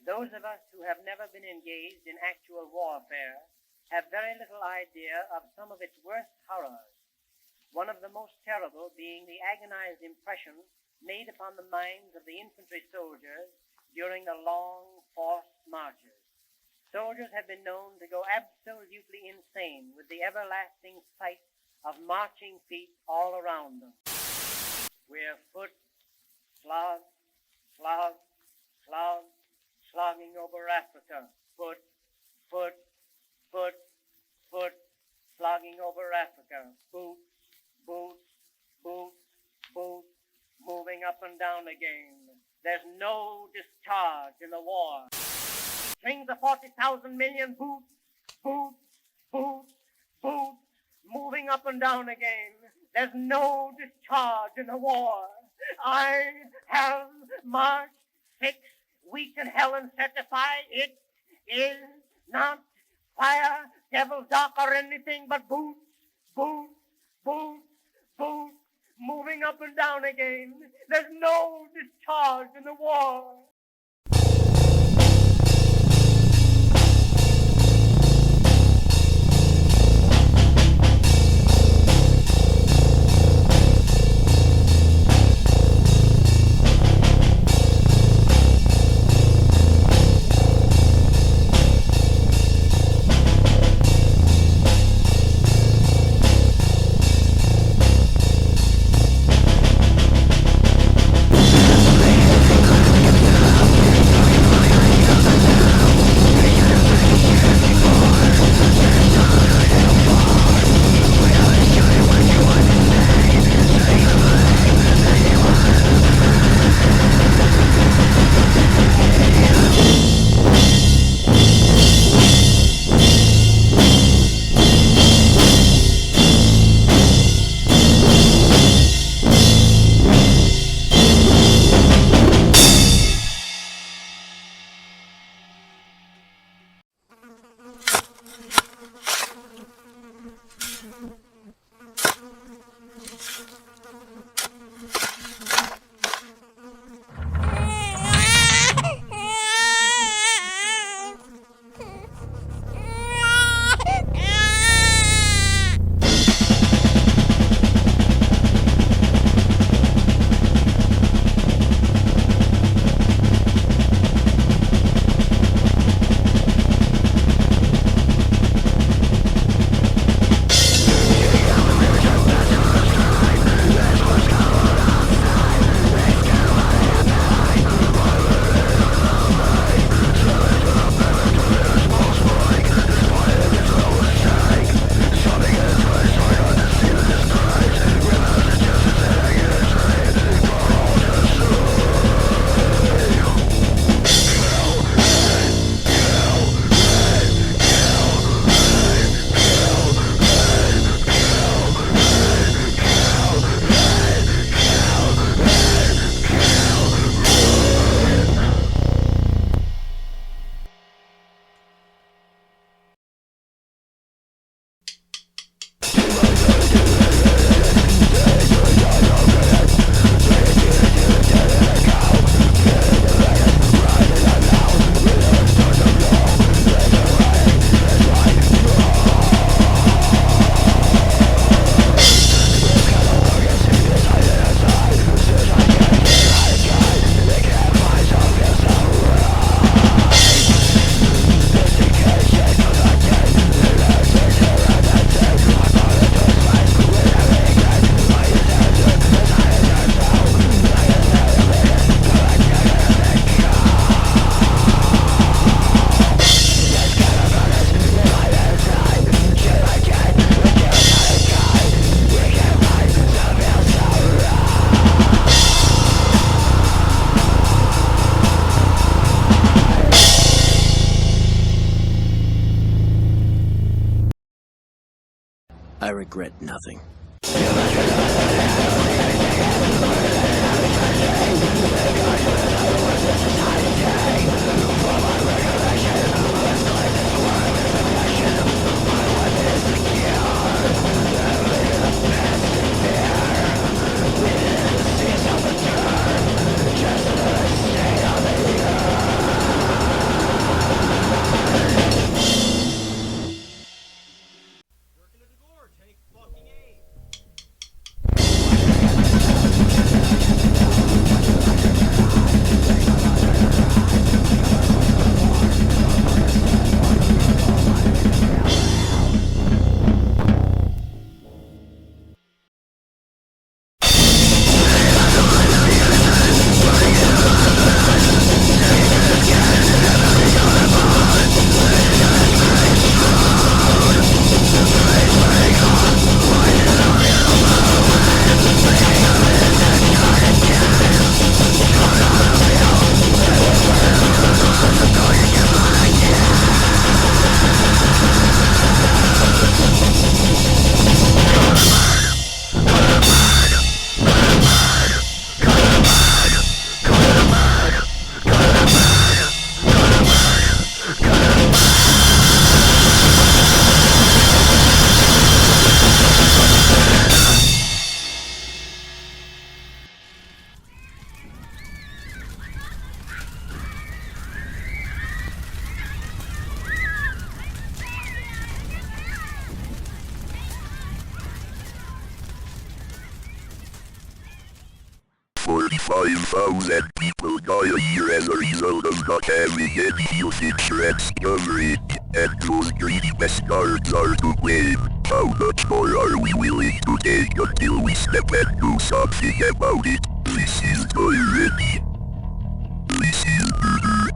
Those of us who have never been engaged in actual warfare have very little idea of some of its worst horrors, one of the most terrible being the agonized impression made upon the minds of the infantry soldiers during the long, forced marches. Soldiers have been known to go absolutely insane with the everlasting sight of marching feet all around them. We're foot, slog, slog, slog, slogging over Africa. Foot, foot, foot, foot, slogging over Africa. Boots, boots, boots, boots, moving up and down again. There's no discharge in the war. Strings of 40,000 million boots, boots, boots, boots, moving up and down again. There's no discharge in the war. I have marched 6 weeks in hell and certify it is not fire, devil's dock, or anything but boots, boots, boots, boots, moving up and down again. There's no discharge in the war. I regret nothing. 5,000 people die a year as a result of not having any health insurance coverage, and those greedy bastards are to blame. How much more are we willing to take until we step and do something about it? This is tyranny. This is murder.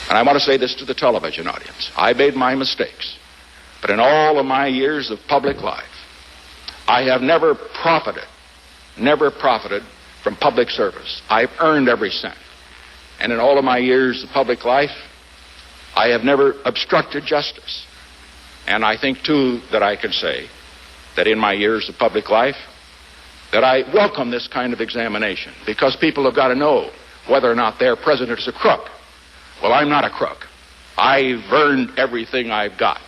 And I want to say this to the television audience. I made my mistakes. But in all of my years of public life, I have never profited from public service. I've earned every cent. And in all of my years of public life, I have never obstructed justice. And I think, too, that I can say that in my years of public life, that I welcome this kind of examination, because people have got to know whether or not their president is a crook, Well, I'm not a crook. I've earned everything I've got.